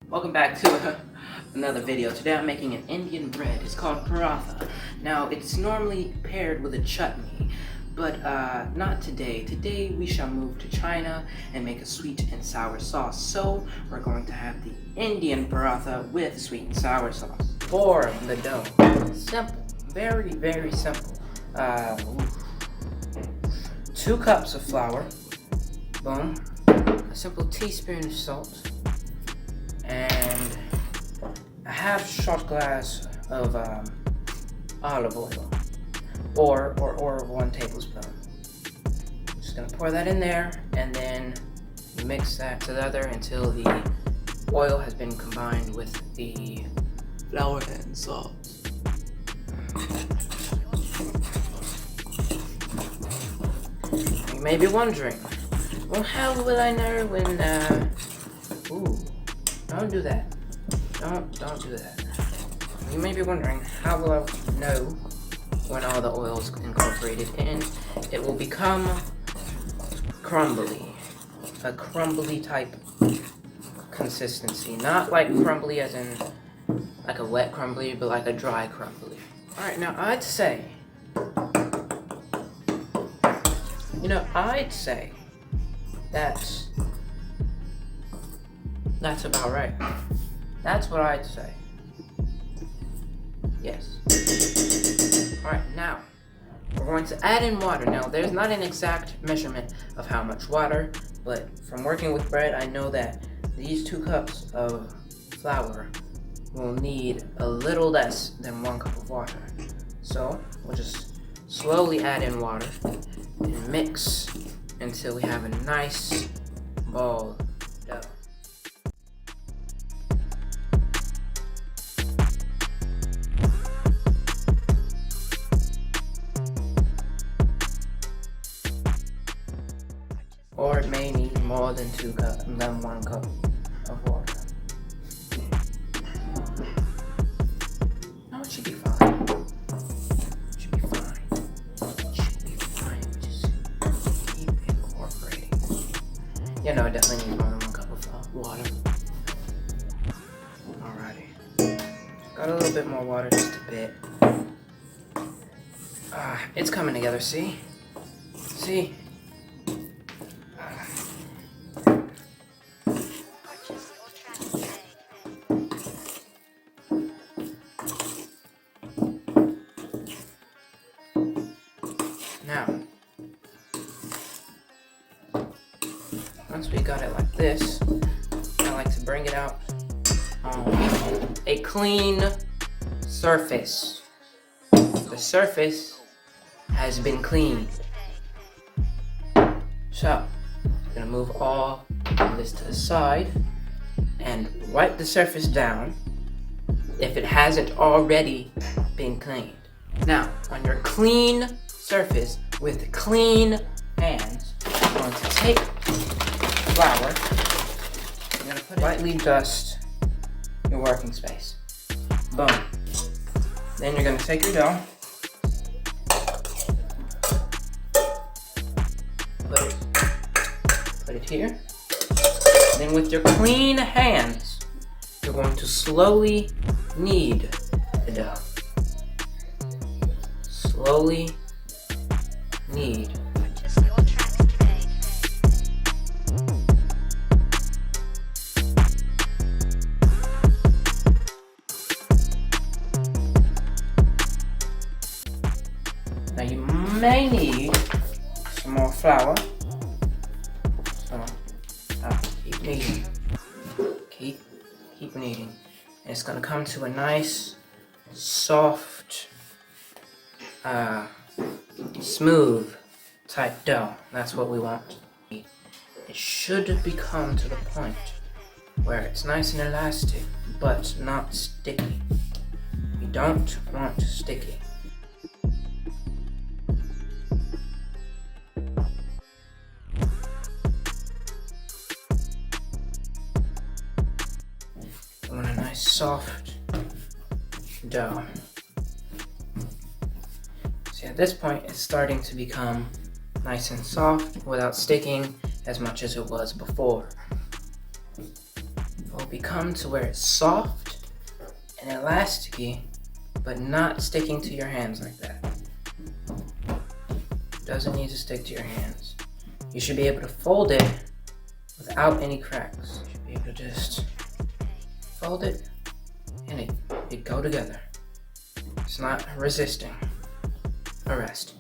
Welcome back to another video. Today I'm making an Indian bread. It's called Paratha. Now it's normally paired with a chutney, but not today. Today we shall move to China and make a sweet and sour sauce. So we're going to have the Indian Paratha with sweet and sour sauce. For the dough, simple, very, very simple. 2 cups of flour, boom, a simple teaspoon of salt, and a half shot glass of olive oil, or 1 tablespoon. Just gonna pour that in there, and then mix that together until the oil has been combined with the flour and salt. You may be wondering, well, how will I know when, don't do that. Don't do that. You may be wondering, how will I know when all the oil is incorporated in? It will become crumbly. A crumbly type consistency. Not like crumbly as in like a wet crumbly, but like a dry crumbly. Alright, now I'd say that's about right. That's what I'd say. Yes. Alright, now we're going to add in water. Now there's not an exact measurement of how much water, but from working with bread, I know that these 2 cups of flour will need a little less than 1 cup of water. So we'll just slowly add in water and mix until we have a nice ball dough. Or it may need more than 1 cup of water. No, it should be fine. It should be fine. It should be fine. Just keep incorporating. It definitely needs more than 1 cup of water. Alrighty. Got a little bit more water, just a bit. It's coming together, see? See? Now, once we got it like this, I like to bring it out on a clean surface. The surface has been cleaned. So, I'm gonna move all of this to the side and wipe the surface down if it hasn't already been cleaned. Now, on your clean surface with clean hands, you're going to take flour, you're going to put it, lightly dust your working space. Boom. Then you're going to take your dough, put it here. Then with your clean hands, you're going to slowly knead the dough. Slowly knead. Now you may need some more flour. So keep kneading. Keep kneading. And it's gonna come to a nice, soft, smooth type dough. That's what we want. It should become to the point where it's nice and elastic, but not sticky. We don't want sticky. I want a nice soft dough. See, at this point, it's starting to become nice and soft without sticking as much as it was before. become to where it's soft and elasticy, but not sticking to your hands like that. Doesn't need to stick to your hands. You should be able to fold it without any cracks. You should be able to just fold it and it go together. It's not resisting arrest.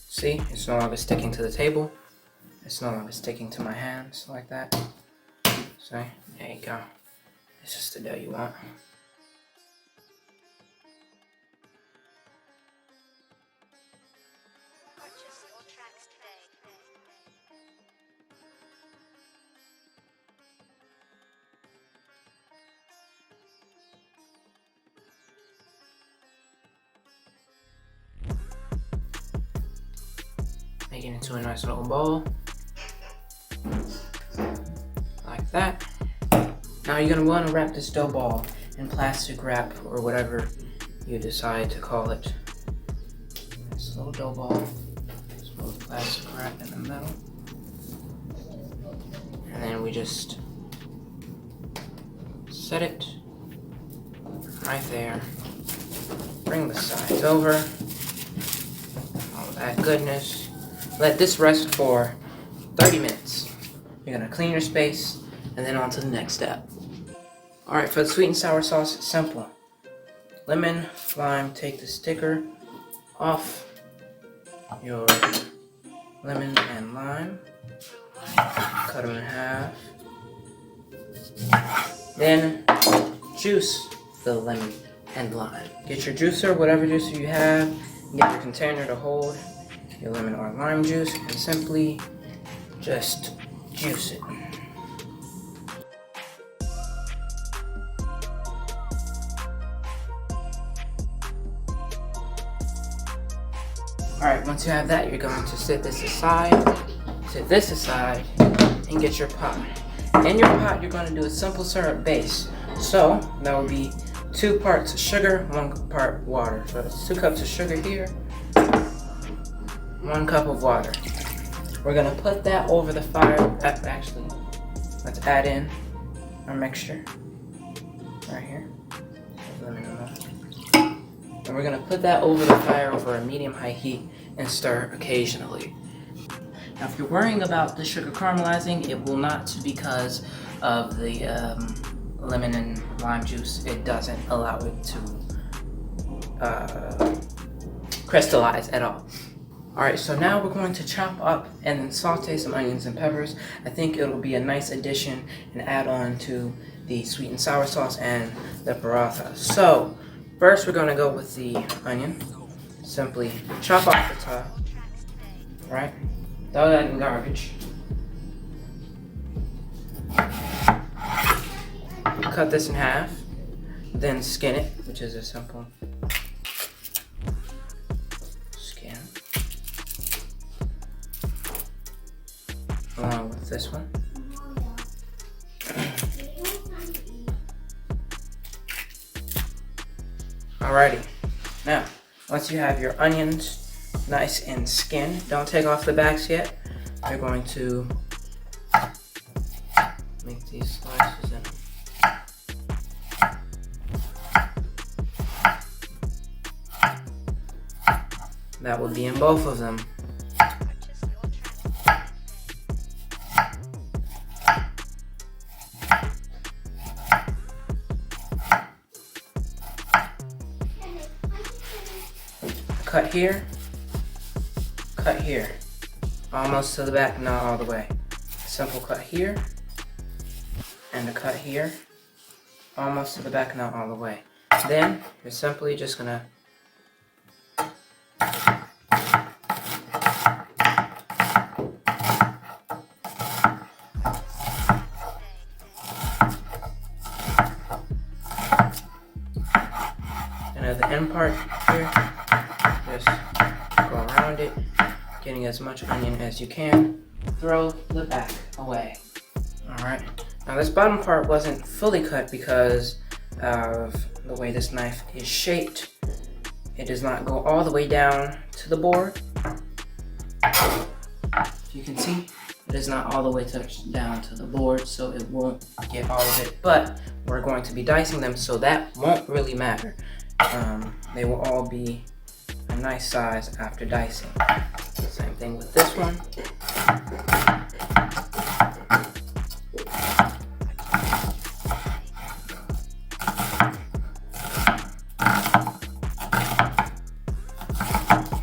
See, it's no longer sticking to the table. It's no longer sticking to my hands like that. See, there you go. It's just the dough you want. Make it into a nice little bowl. Like that. Now you're gonna wanna wrap this dough ball in plastic wrap or whatever you decide to call it. This little dough ball. Smooth plastic wrap in the middle. And then we just set it right there. Bring the sides over. All that goodness. Let this rest for 30 minutes. You're gonna clean your space and then on to the next step. Alright, for the sweet and sour sauce, it's simple. Lemon, lime, take the sticker off your lemon and lime. Cut them in half. Then juice the lemon and lime. Get your juicer, whatever juicer you have. Get your container to hold your lemon or lime juice and simply just juice it. Alright, once you have that, you're going to set this aside, and get your pot. In your pot, you're going to do a simple syrup base. So, that will be 2 parts sugar, 1 part water. So that's 2 cups of sugar here, 1 cup of water. We're gonna put that over the fire. Actually, let's add in our mixture right here. And we're gonna put that over the fire over a medium-high heat and stir occasionally. Now, if you're worrying about the sugar caramelizing, it will not because of the lemon and lime juice. It doesn't allow it to crystallize at all. Alright, so now we're going to chop up and then saute some onions and peppers. I think it'll be a nice addition and add on to the sweet and sour sauce and the paratha. So, first we're going to go with the onion. Simply chop off the top, right? Throw that in garbage. Cut this in half, then skin it, which is a simple skin. Along with this one. Alrighty, now once you have your onions nice and skinned, don't take off the backs yet. You're going to make these slices in. That would be in both of them. Cut here, almost to the back, not all the way. Simple cut here, and a cut here, almost to the back, not all the way. Then you're simply just gonna the end part here, just go around it, getting as much onion as you can. Throw the back away. Alright, now this bottom part wasn't fully cut because of the way this knife is shaped. it does not go all the way down to the board. You can see it is not all the way touched down to the board, so it won't get all of it, but we're going to be dicing them, so that won't really matter. They will all be a nice size after dicing. Same thing with this one.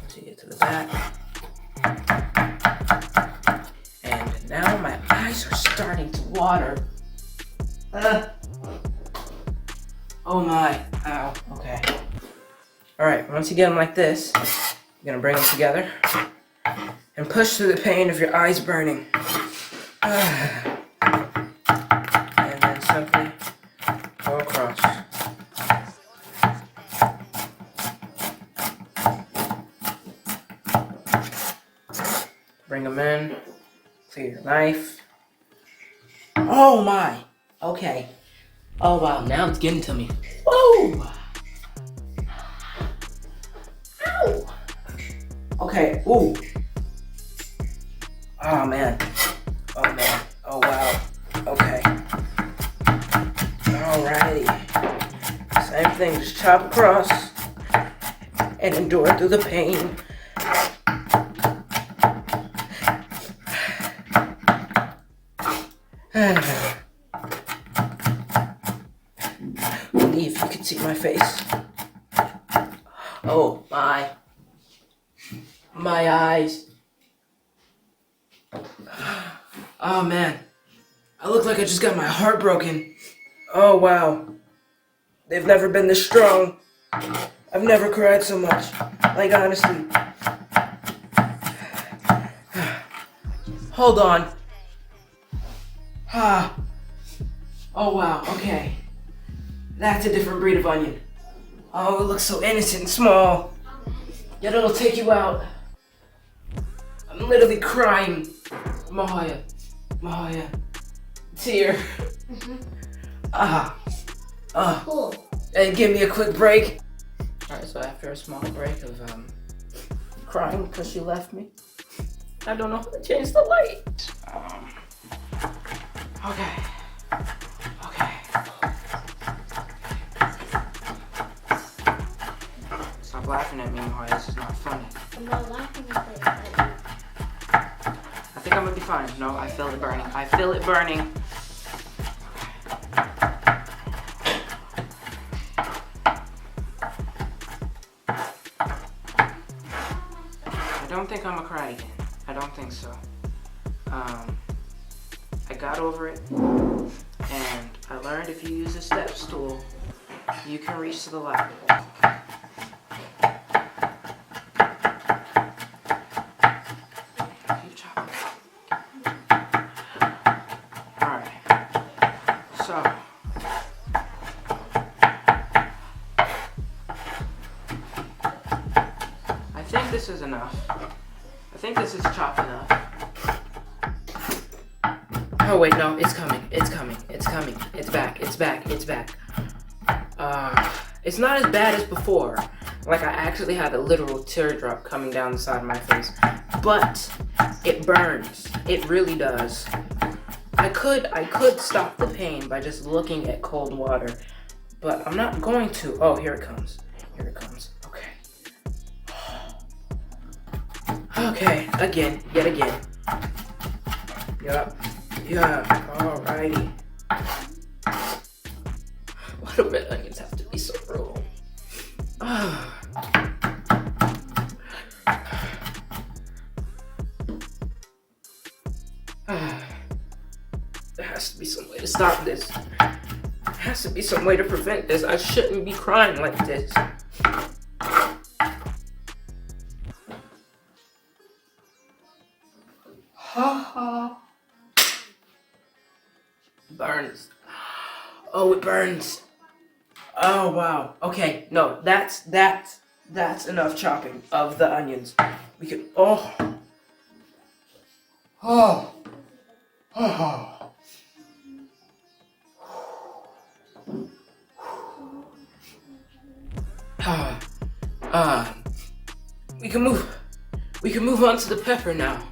Once you get to the back. And now my eyes are starting to water. Oh my, ow, okay. All right, once you get them like this, you're gonna bring them together and push through the pain of your eyes burning. And then simply go across. Bring them in, clear your knife. Oh my, okay. Oh wow, now it's getting to me. Whoa! Ow! Okay, ooh. Oh man. Oh man. Oh wow. Okay. Alrighty. Same thing, just chop across and endure through the pain. Only if you could see my face. Oh my eyes. Oh man, I look like I just got my heart broken. Oh wow, they've never been this strong. I've never cried so much, like honestly. Hold on. Oh wow, okay. That's a different breed of onion. Oh, it looks so innocent and small. Yet it'll take you out. I'm literally crying. Mahaya. Tear. Cool. And give me a quick break. Alright, so after a small break of crying because she left me, I don't know how to change the light. Okay. Stop laughing at me, Mahaya. This is not funny. I'm not laughing at it. I think I'm gonna be fine. No, I feel it burning. I feel it burning. I don't think I'm gonna cry again. I don't think so. I got over it, and I learned if you use a step stool, you can reach to the light. I think this is enough. I think this is chopped enough. Oh wait, no, it's coming. It's back. It's not as bad as before. Like I actually had a literal teardrop coming down the side of my face. But it burns. It really does. I could stop the pain by just looking at cold water, but I'm not going to. Oh, here it comes. Okay. Okay, yet again. Yup. Alrighty. Why do red onions have to be so brutal? There has to be some way to stop this. There has to be some way to prevent this. I shouldn't be crying like this. Burns. Oh, it burns. Oh wow. Okay, no, that's enough chopping of the onions. We could. We can move on to the pepper now.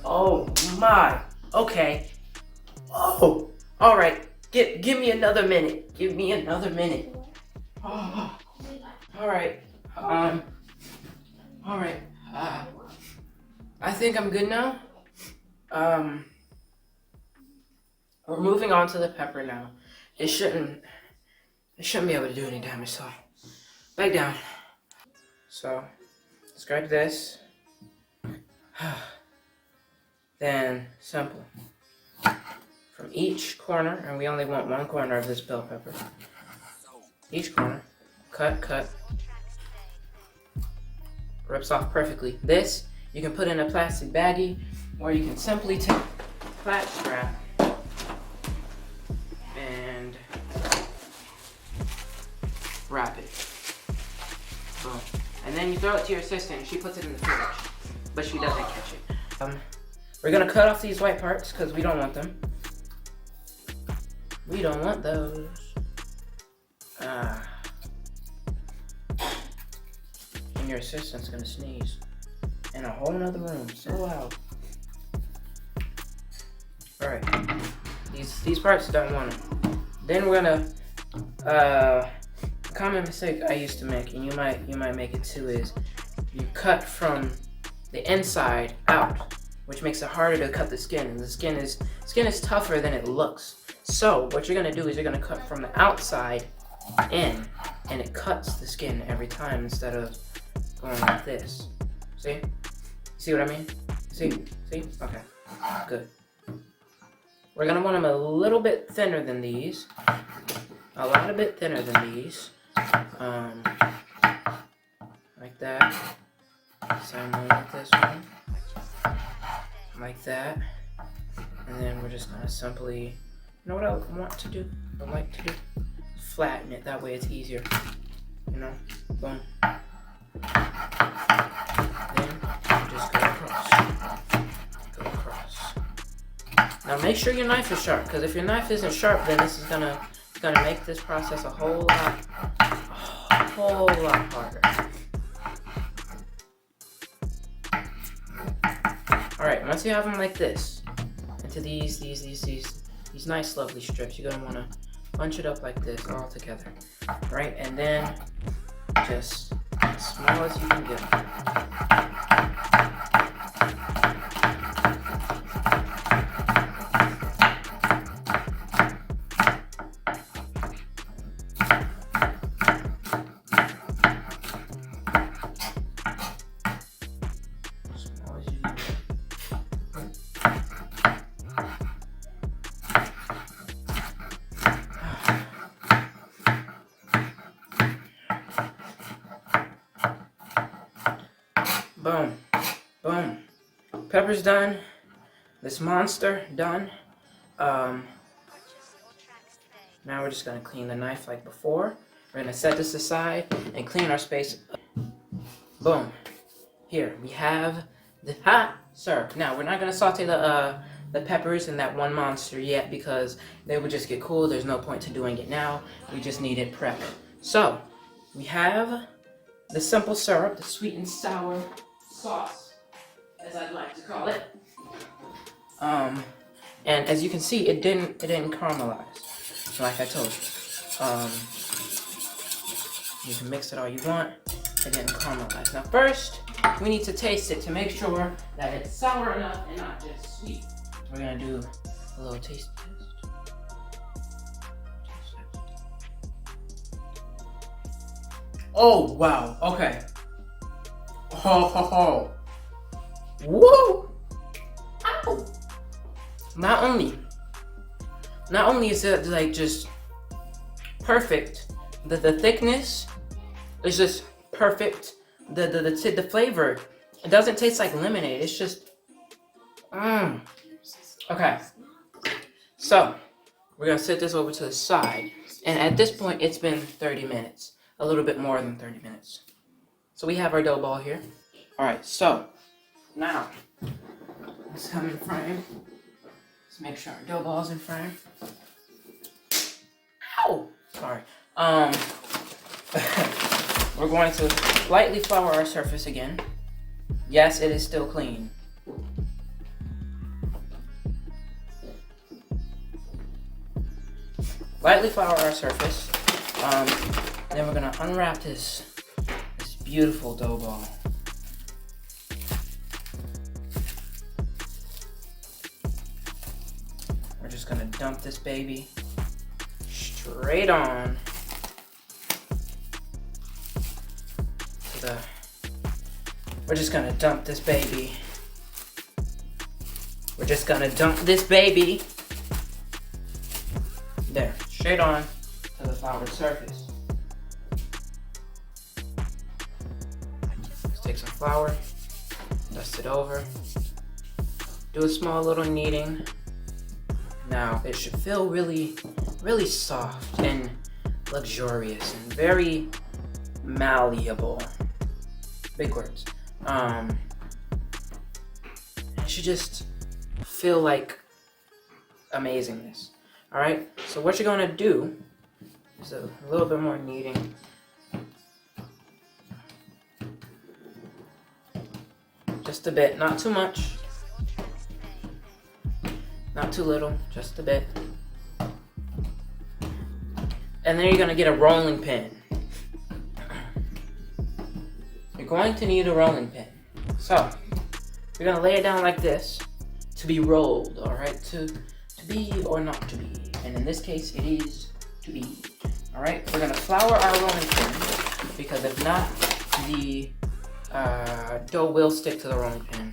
Oh my. Okay. Oh. All right. Give me another minute. Give me another minute. Oh. All right. All right. I think I'm good now. We're moving on to the pepper now. It shouldn't be able to do any damage, so back down. So let's grab this. Then simple. From each corner, and we only want one corner of this bell pepper. Each corner, cut. Rips off perfectly. This, you can put in a plastic baggie, or you can simply take a flat strap and wrap it. Boom. And then you throw it to your assistant, she puts it in the fridge, but she doesn't catch it. We're gonna cut off these white parts, because we don't want them. We don't want those. And your assistant's gonna sneeze in a whole nother room, so loud. Alright, these parts don't want them. Then we're gonna, common mistake I used to make, and you might make it too, is you cut from the inside out, which makes it harder to cut the skin, and the skin is tougher than it looks. So what you're gonna do is you're gonna cut from the outside in, and it cuts the skin every time instead of going like this. See? See what I mean? See? Okay, good. We're gonna want them a little bit thinner than these. A lot bit thinner than these. Like that. Same way with this one. Like that. And then we're just gonna simply, you know what I like to do? Flatten it, that way it's easier. You know? Boom. Then just go across. Now make sure your knife is sharp, because if your knife isn't sharp, then this is gonna make this process a whole lot harder. Alright, once you have them like this, into these nice lovely strips, you're gonna wanna bunch it up like this all together. Right? And then just as small as you can get. Boom. Boom. Pepper's done. This monster done. Now we're just gonna clean the knife like before. We're gonna set this aside and clean our space. Boom. Here we have the sir. Now we're not gonna saute the peppers in that one monster yet, because they would just get cool. There's no point to doing it now. We just need it prepped. So we have the simple syrup, the sweet and sour sauce, as I'd like to call it. And as you can see, it didn't caramelize, like I told you. You can mix it all you want. It didn't caramelize. Now first, we need to taste it to make sure that it's sour enough and not just sweet. We're gonna do a little taste test. Oh wow, okay. Ho. Woo! Ow! Not only is it like just perfect, the thickness is just perfect. The flavor, it doesn't taste like lemonade. It's just, Okay. So we're gonna set this over to the side, and at this point, it's been 30 minutes, a little bit more than 30 minutes. So we have our dough ball here. All right. So now let's come in frame. Let's make sure our dough ball's in frame. Ow! Sorry. We're going to lightly flour our surface again. Yes, it is still clean. Lightly flour our surface. Then we're gonna unwrap this beautiful dough ball. We're just gonna dump this baby straight on to the. We're just gonna dump this baby. We're just gonna dump this baby. There, straight on to the floured surface. Let's take some flour, dust it over, do a small little kneading. Now, it should feel really, really soft and luxurious and very malleable. Big words. It should just feel like amazingness. Alright, so what you're gonna do is a little bit more kneading. Just a bit, not too much. Not too little, just a bit. And then you're gonna get a rolling pin. You're going to need a rolling pin. So, you're gonna lay it down like this to be rolled, alright? To be or not to be. And in this case, it is to be. Alright, we're gonna flour our rolling pin because if not, the dough will stick to the rolling pin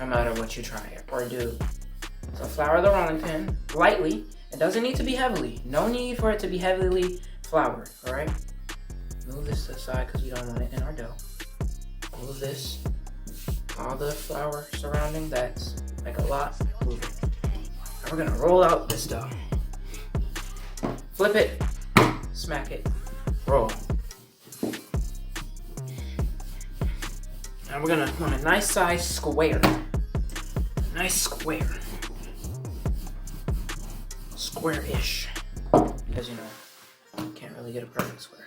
no matter what you try or do. So flour the rolling pin lightly. It doesn't need to be heavily. No need for it to be heavily floured, alright? Move this to the side because we don't want it in our dough. Move this. All the flour surrounding, that's like a lot. Move it. And we're gonna roll out this dough. Flip it, smack it, roll. Now we're gonna want a nice size square. Nice square. Square-ish. Because you know, can't really get a perfect square.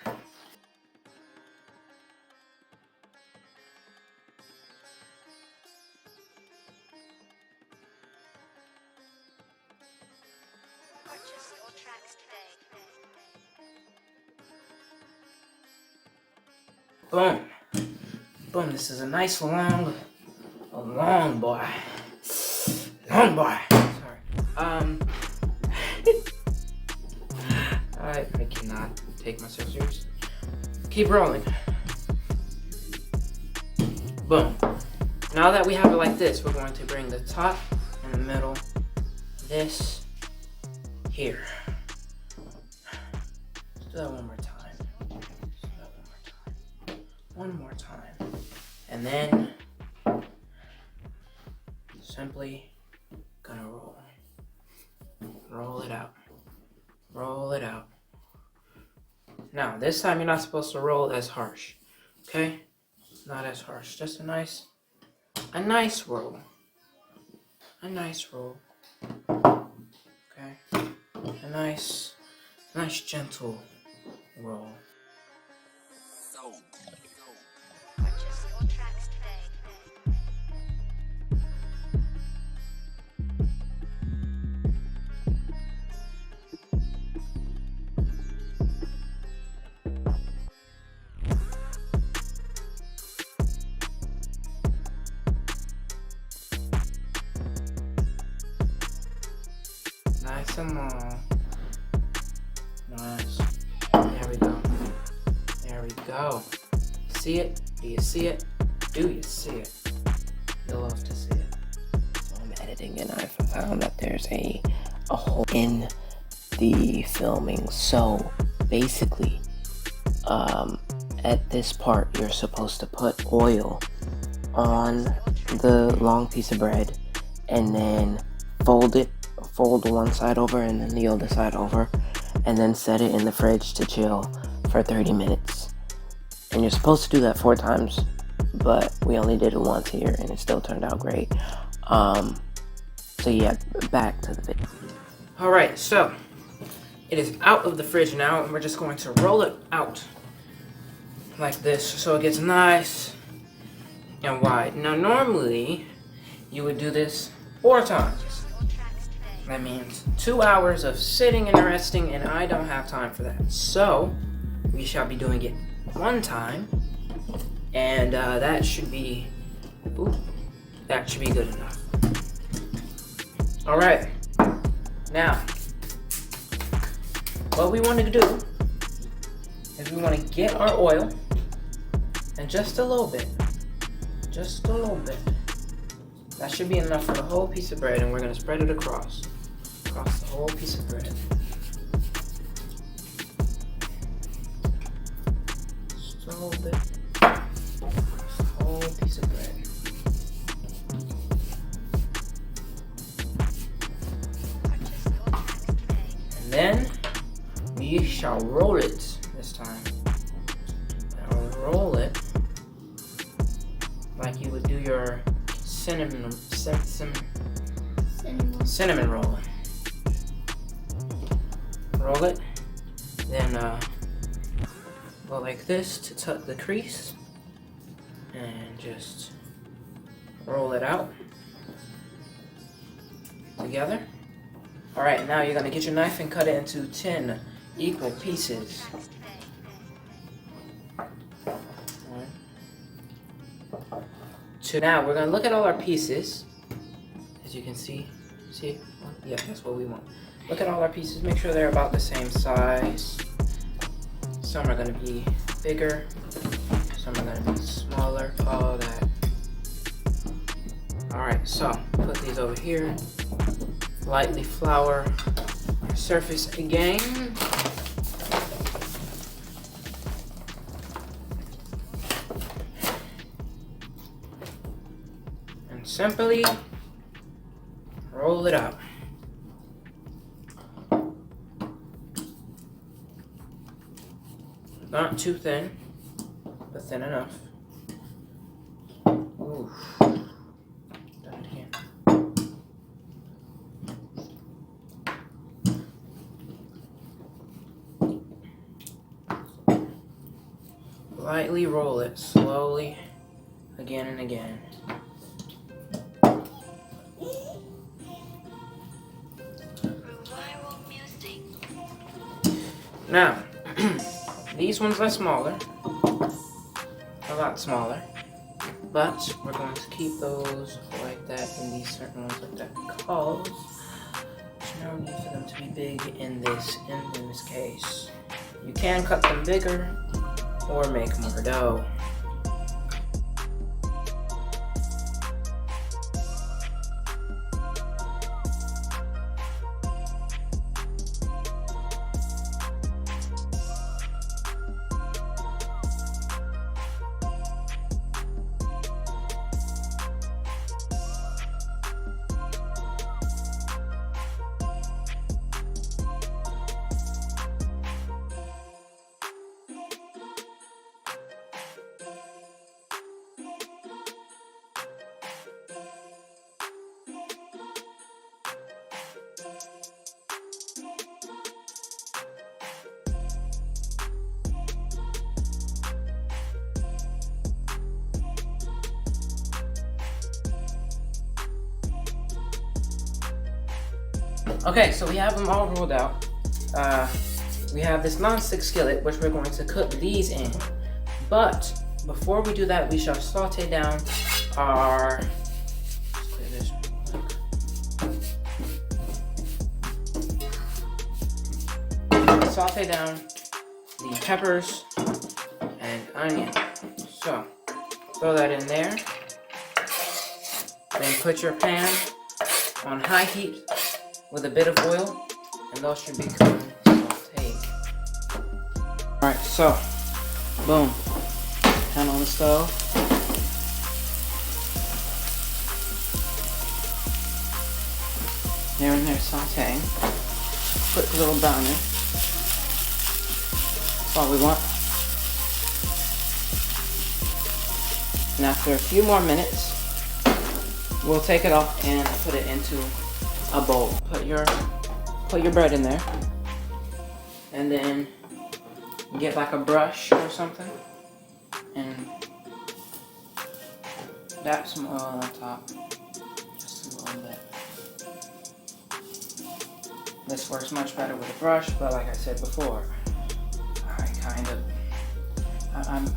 Boom. Boom. This is a nice long boy. Long boy. Sorry. I cannot take myself seriously. Keep rolling. Boom. Now that we have it like this, we're going to bring the top and the middle, this here. Let's do that one more time. One more time. And then simply gonna roll. Roll it out. Roll it out. Now, this time you're not supposed to roll as harsh. Okay? Not as harsh. Just a nice roll. A nice roll. Okay? A nice gentle roll. Nice and long. Nice. There we go. There we go. See it? Do you see it? Do you see it? You'll love to see it. So I'm editing and I found that there's a hole in the filming. So basically, at this part, you're supposed to put oil on the long piece of bread and then fold one side over and then the other side over, and then set it in the fridge to chill for 30 minutes. And you're supposed to do that 4 times, but we only did it once here and it still turned out great. So So yeah, back to the video. Alright, so it is out of the fridge now, and we're just going to roll it out like this so it gets nice and wide. Now normally you would do this 4 times. That means 2 hours of sitting and resting, and I don't have time for that. So we shall be doing it 1 time, and that should be good enough. All right, now what we want to do is we want to get our oil, and just a little bit. That should be enough for the whole piece of bread, and we're going to spread it across the whole piece of bread. Just a little bit. Across the whole piece of bread. And then we shall roll it this time. I'll roll it like you would do your cinnamon roll. Roll it, then go like this to tuck the crease, and just roll it out together. All right, now you're gonna get your knife and cut it into 10 equal pieces. Now we're gonna look at all our pieces. As you can see, yeah, that's what we want. Look at all our pieces, make sure they're about the same size. Some are gonna be bigger, some are gonna be smaller, all that. All right, so put these over here. Lightly flour our surface again. And simply roll it out. Not too thin, but thin enough. Ooh. Done it again. Lightly roll it, slowly, again and again. Now, these ones are smaller, a lot smaller, but we're going to keep those like that and these certain ones like that because there's no need for them to be big in this case. You can cut them bigger or make more dough. Okay, so we have them all rolled out. We have this non-stick skillet, which we're going to cook these in. But before we do that, we shall saute down our... Let's clear this real quick. Saute down the peppers and onion. So, throw that in there. Then put your pan on high heat with a bit of oil, and those should become sauteed. Alright, so, boom. Pan on the stove. They're in there sauteing. Quick little browning. That's all we want. And after a few more minutes, we'll take it off and put it into a bowl. Put your bread in there, and then get like a brush or something, and dab some oil on top, just a little bit. This works much better with a brush, but like I said before,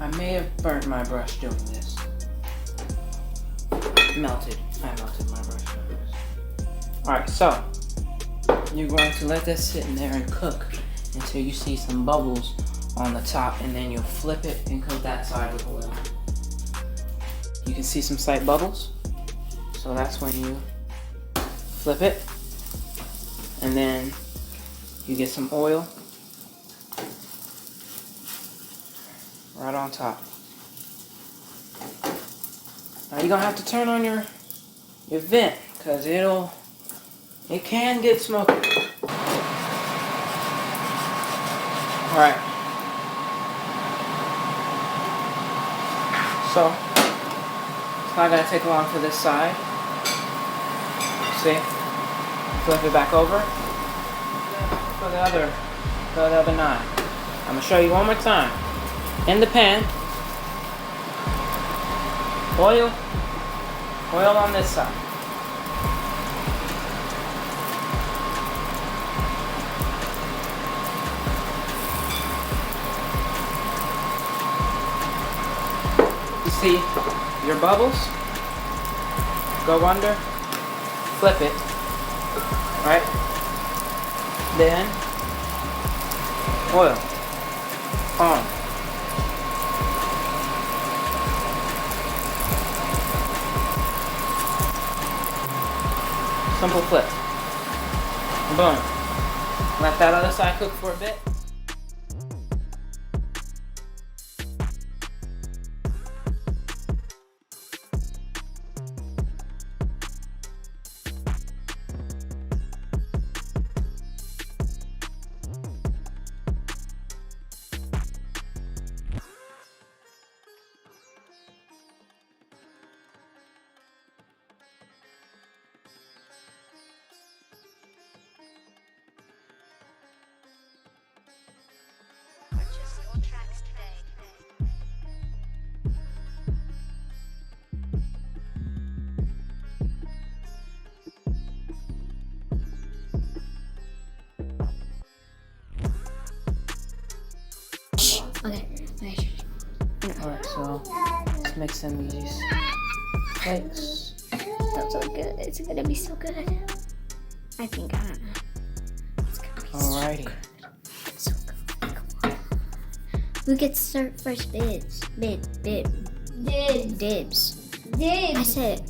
I may have burnt my brush doing this. I melted my brush doing this. Alright, so you're going to let this sit in there and cook until you see some bubbles on the top, and then you'll flip it and cook that side with oil. You can see some slight bubbles, so that's when you flip it, and then you get some oil right on top. Now you're gonna have to turn on your vent, because it can get smoky. Alright. So it's not gonna take long for this side. See? Flip it back over. For the other nine. I'm gonna show you one more time. In the pan, oil on this side. You see your bubbles? Go under, flip it, right? Then oil on. Simple flip. Boom. Let that other side cook for a bit. Okay. Alright, so let's mix in these flakes. That's so good. It's gonna be so good. I think, I don't know. It's gonna be Alrighty. so good. Come on. Who gets first dibs? Dibs. I said it.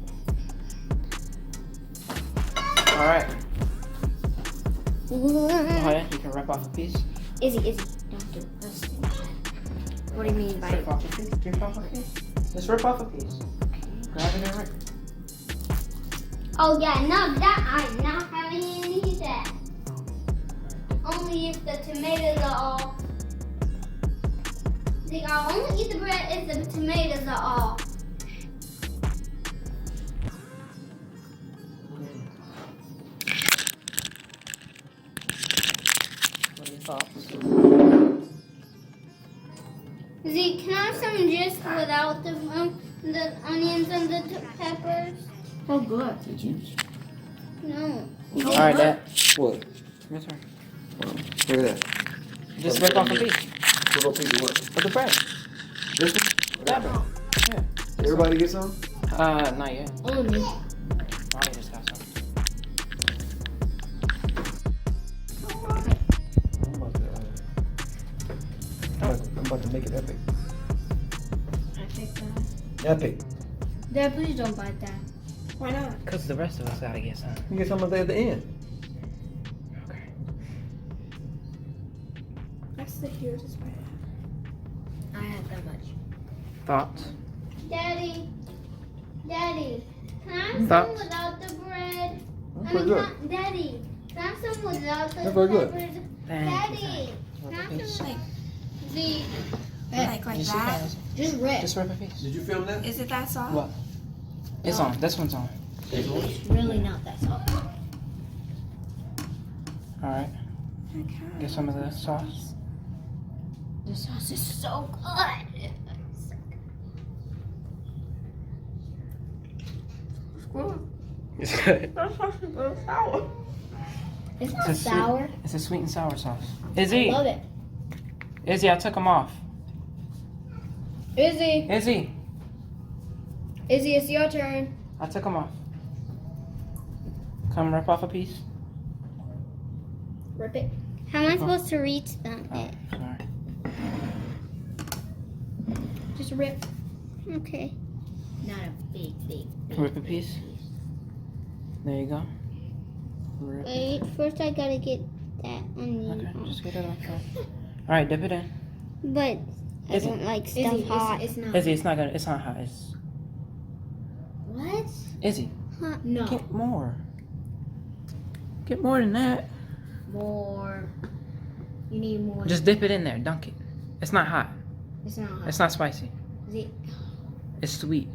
Alright. Oh yeah, you can rip off a piece. Izzy, don't do it. What do you mean by Rip off a piece. Rip off a piece. Just rip off a piece. Grab it and rip. Oh yeah, no, that I'm not having any of that. Only if the tomatoes are all. I'll only eat the bread if the tomatoes are all. What are your thoughts? Z, can I have some juice without the onions and the peppers? Oh, good. No. Alright, Dad. What? Your turn. Look at that. Just rip off a piece. Rip off a piece of what? Of the bread. This one? That bread. Yeah. Everybody get some? Not yet. Only me. I just got some. I'm about to make it epic. I think that. Epic. Dad, please don't bite that. Why not? Because the rest of us gotta get some. You get some of that at the end. Okay. That's the hugest bite. I had that much. Thoughts? Daddy, can I have some Thoughts? without the bread? That's pretty good. Daddy, can I have some without the That's very good. peppers? Thank you. Daddy, can I have some Z? Like You see that? guys? Just rip. Just rip a piece. Did you film that? Is it that soft? What? It's on. This one's on. It's really not that soft. Alright. Get some of the sauce. The sauce is so good. It's good. It's not a sour. It's a sweet and sour sauce. I Izzy! love it. Izzy, I took them off. Izzy, Izzy! it's your turn. I took them off. Come rip off a piece. Rip it. How am I supposed to reach them? Oh, sorry. Just rip. Okay. Not a big. Rip a piece. There you go. Rip. Wait, first I gotta get that onion. Okay, just get it off. Alright, dip it in. But I Izzy. don't like stuff hot. It's not. Izzy, it's not hot. It's What? Izzy, No. get more. Get more than that. More. You need more. Just dip it in there, dunk it. It's not hot. It's not hot. It's not spicy. Is it? It's sweet.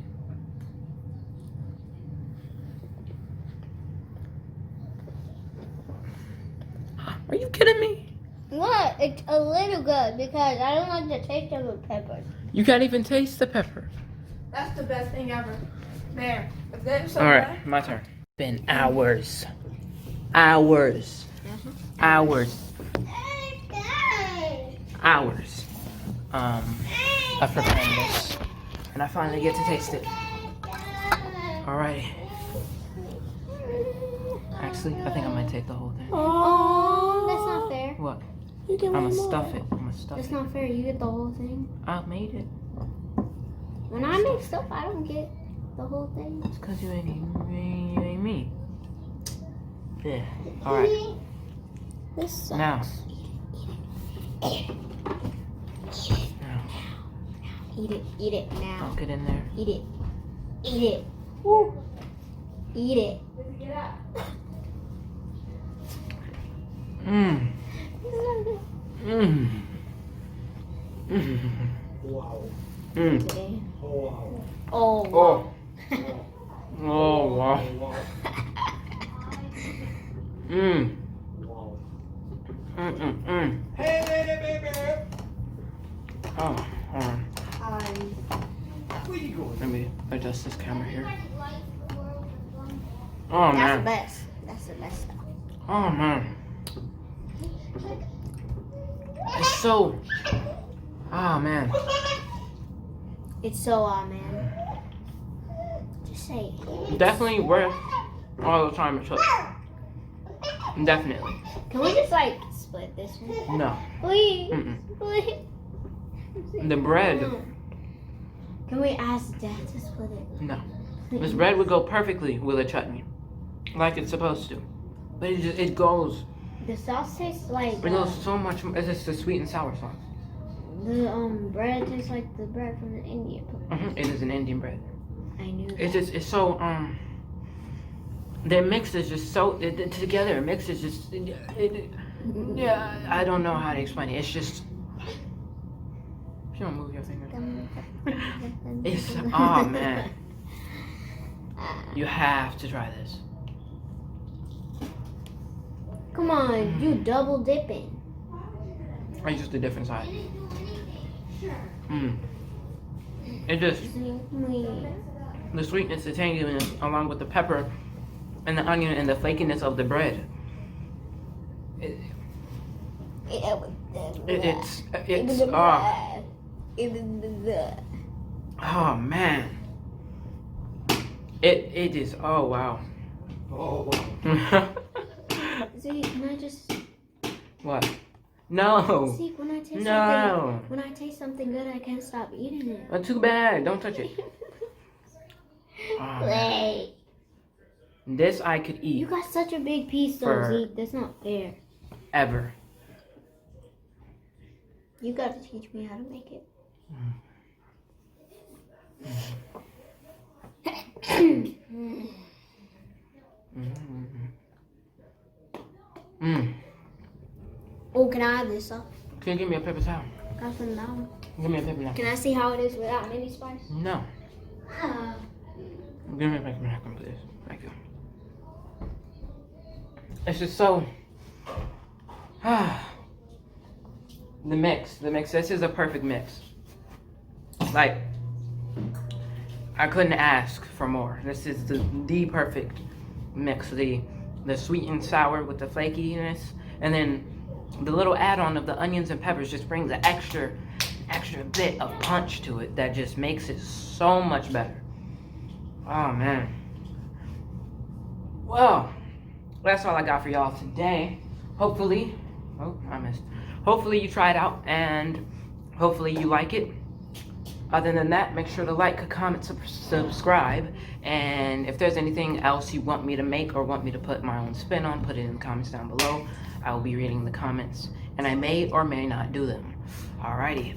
Are you kidding me? What? It's a little good because I don't like the taste of the peppers. You can't even taste the pepper. That's the best thing ever. There. Alright, my turn. Been hours. Hours. Hours. Hours. Of preparing this. And I finally get to taste it. Alrighty. Actually, I think I might take the whole thing. Oh, that's not fair. What? You get I'm one gonna more. stuff it. I'm gonna stuff That's it. not fair. You get the whole thing. I made it. When I make stuff, I don't get the whole thing. It's cause you ain't me. Yeah. Alright. This sucks. Now. Eat it now. Dunk it in there. Eat it. Woo. Eat it. Mmm. Mmm. Mmm. Wow. Mmm. Today. Oh, wow. Oh. Oh. Oh, wow. Mmm. Wow. Mm. Hey, lady, baby. Oh, hold on. Where you going? Let me adjust this camera here. Oh, That's the man. best. That's the best stuff. Oh, man. It's so... Oh, man. It's so man. Just say it. Definitely worth all the time it took. Definitely. Can we just like split this one? No. Please. Mm-mm. Please. The bread. Can we ask Dad to split it? No. This bread would go perfectly with a chutney. Like it's supposed to. But it goes. The sauce tastes like It goes so much. It's just the sweet and sour sauce. the bread tastes like the bread from the Indian place. It is an Indian bread. I knew that. It's so their mix is just so together. Mix is just yeah. I don't know how to explain it. It's just. If you don't move your finger. It's oh man. You have to try this. Come on, you double dipping. It's just a different side. It just the sweetness, the tanginess, along with the pepper and the onion and the flakiness of the bread. It's oh man. It is oh wow. Oh, See, can I just What? No. see when I taste No. something? When I taste something good, I can't stop eating it. Too bad. Don't touch it. Oh, man. Wait, This I could eat you got such a big piece, though, For- Zeke. That's not fair. ever. You got to teach me how to make it. Oh, can I have this sauce? Can you give me a paper towel? Got some now. Give me a paper napkin. Can I see how it is without any spice? No. Give me a paper napkin, please. Thank you. It's just so. The mix. This is a perfect mix. Like, I couldn't ask for more. This is the perfect mix. The sweet and sour with the flakiness, and then the little add-on of the onions and peppers just brings an extra bit of punch to it that just makes it so much better. Oh man. Well, that's all I got for y'all today. Hopefully you try it out and hopefully you like it. Other than that, make sure to like, comment, subscribe, and if there's anything else you want me to make or want me to put my own spin on, put it in the comments down below. I will be reading the comments, and I may or may not do them. Alrighty,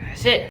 that's it.